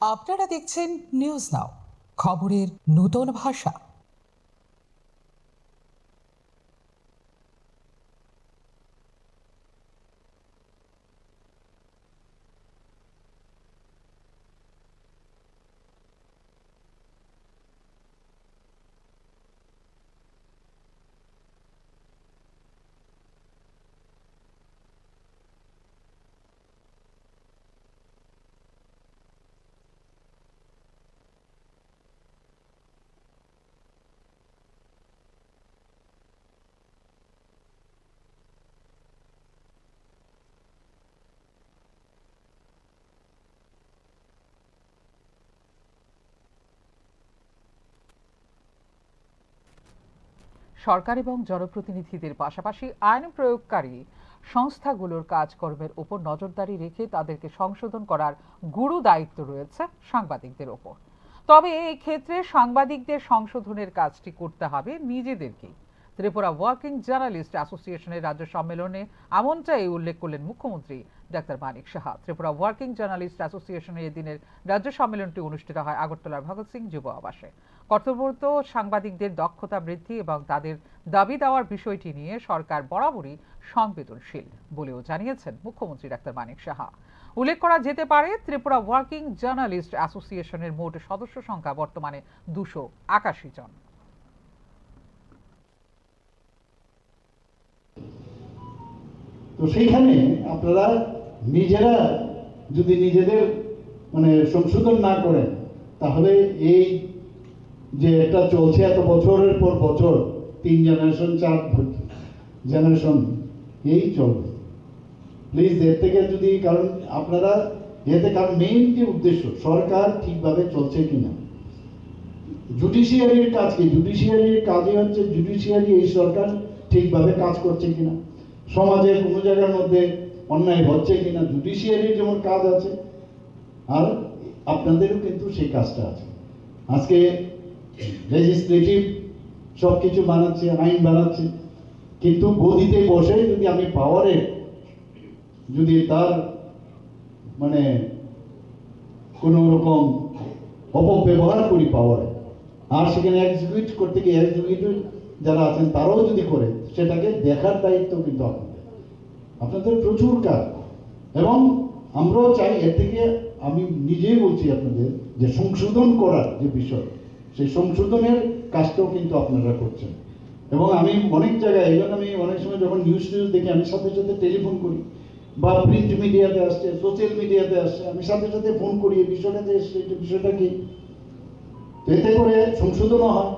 আপনারা দেখছেন news now, খবরের নতুন ভাষা। সরকার এবং জনপ্রতিনিধিদের পাশাপাশি আইন প্রয়োগকারী সংস্থাগুলোর কাজকর্মের উপর নজরদারি রেখে তাদেরকে সংশোধন করার গুরু দায়িত্ব রয়েছে সাংবাদিকদের ওপর। তবে এই ক্ষেত্রে সাংবাদিকদের সংশোধনের কাজটি করতে হবে নিজেদেরকেই। ত্রিপুরা ওয়ার্কিং জার্নালিস্ট অ্যাসোসিয়েশনের রাজ্য সম্মেলনে এমনটাই উল্লেখ করলেন মুখ্যমন্ত্রী doctor Manik Saha. Tripura working journalist অ্যাসোসিয়েশনের এদিনের রাজ্য সম্মেলনটি অনুষ্ঠিত হয় আগরতলার ভগৎ সিং যুব আবাসে। কর্তব্যরত সাংবাদিকদের দক্ষতা বৃদ্ধি এবং তাদের দাবি দেওয়ার বিষয়টি নিয়ে সরকার বরাবরই সংবেদনশীল বলেও জানিয়েছেন মুখ্যমন্ত্রী ডাক্তার মানিক সাহা। উল্লেখ করা যেতে পারে, ত্রিপুরা ওয়ার্কিং জার্নালিস্ট অ্যাসোসিয়েশনের মোট সদস্য সংখ্যা বর্তমানে 281 জন। তো সেইখানে আপনারা নিজেরা যদি নিজেদের সংশোধন না করেন, তাহলে এই যে এটা চলছে এত বছরের পর বছর, 3 জেনারেশন 4 জেনারেশন এই চলবে। প্লিজ এর থেকে যদি, কারণ আপনারা এতে, কারণ মেইন যে উদ্দেশ্য সরকার ঠিকভাবে চলছে কিনা, জুডিশিয়ারির কাজ কি, জুডিশিয়ারির কাজই হচ্ছে জুডিশিয়ারি এই সরকার ঠিকভাবে কাজ করছে কিনা, সমাজের কোনো জায়গার মধ্যে অন্যায় হচ্ছে কিনা, জুডিশিয়ারির যেমন কাজ আছে আর আপনাদেরও কিন্তু সেই কাজটা আছে। আজকে লেজিসলেটিভ সব কিছু বানাচ্ছে, আইন বানাচ্ছে, কিন্তু গদিতে বসে যদি আমি পাওয়ারে যদি তার কোনো রকম অপব্যবহার করি পাওয়ারে, আর সেখানে এক্সিকিউট করতে গিয়ে এক্সিকিউটিভ যারা আছেন তারাও যদি করে, সেটাকে দেখার দায়িত্ব কিন্তু আপনাদের প্রচুর কাজ। এবং আমরাও চাই এর থেকে, আমি নিজেই বলছি আপনাদের, যে সংশোধন করার যে বিষয়, সেই সংশোধনের কাজটাও কিন্তু আপনারা করছেন। এবং আমি অনেক জায়গায়, এই জন্য আমি অনেক সময় যখন নিউজ দেখি, আমি সাথে সাথে টেলিফোন করি, বা প্রিন্ট মিডিয়াতে আসছে, সোশ্যাল মিডিয়াতে আসছে, আমি সাথে সাথে ফোন করি এই বিষয়টাতে এসছে, বিষয়টা কি, এতে করে সংশোধনও হয়।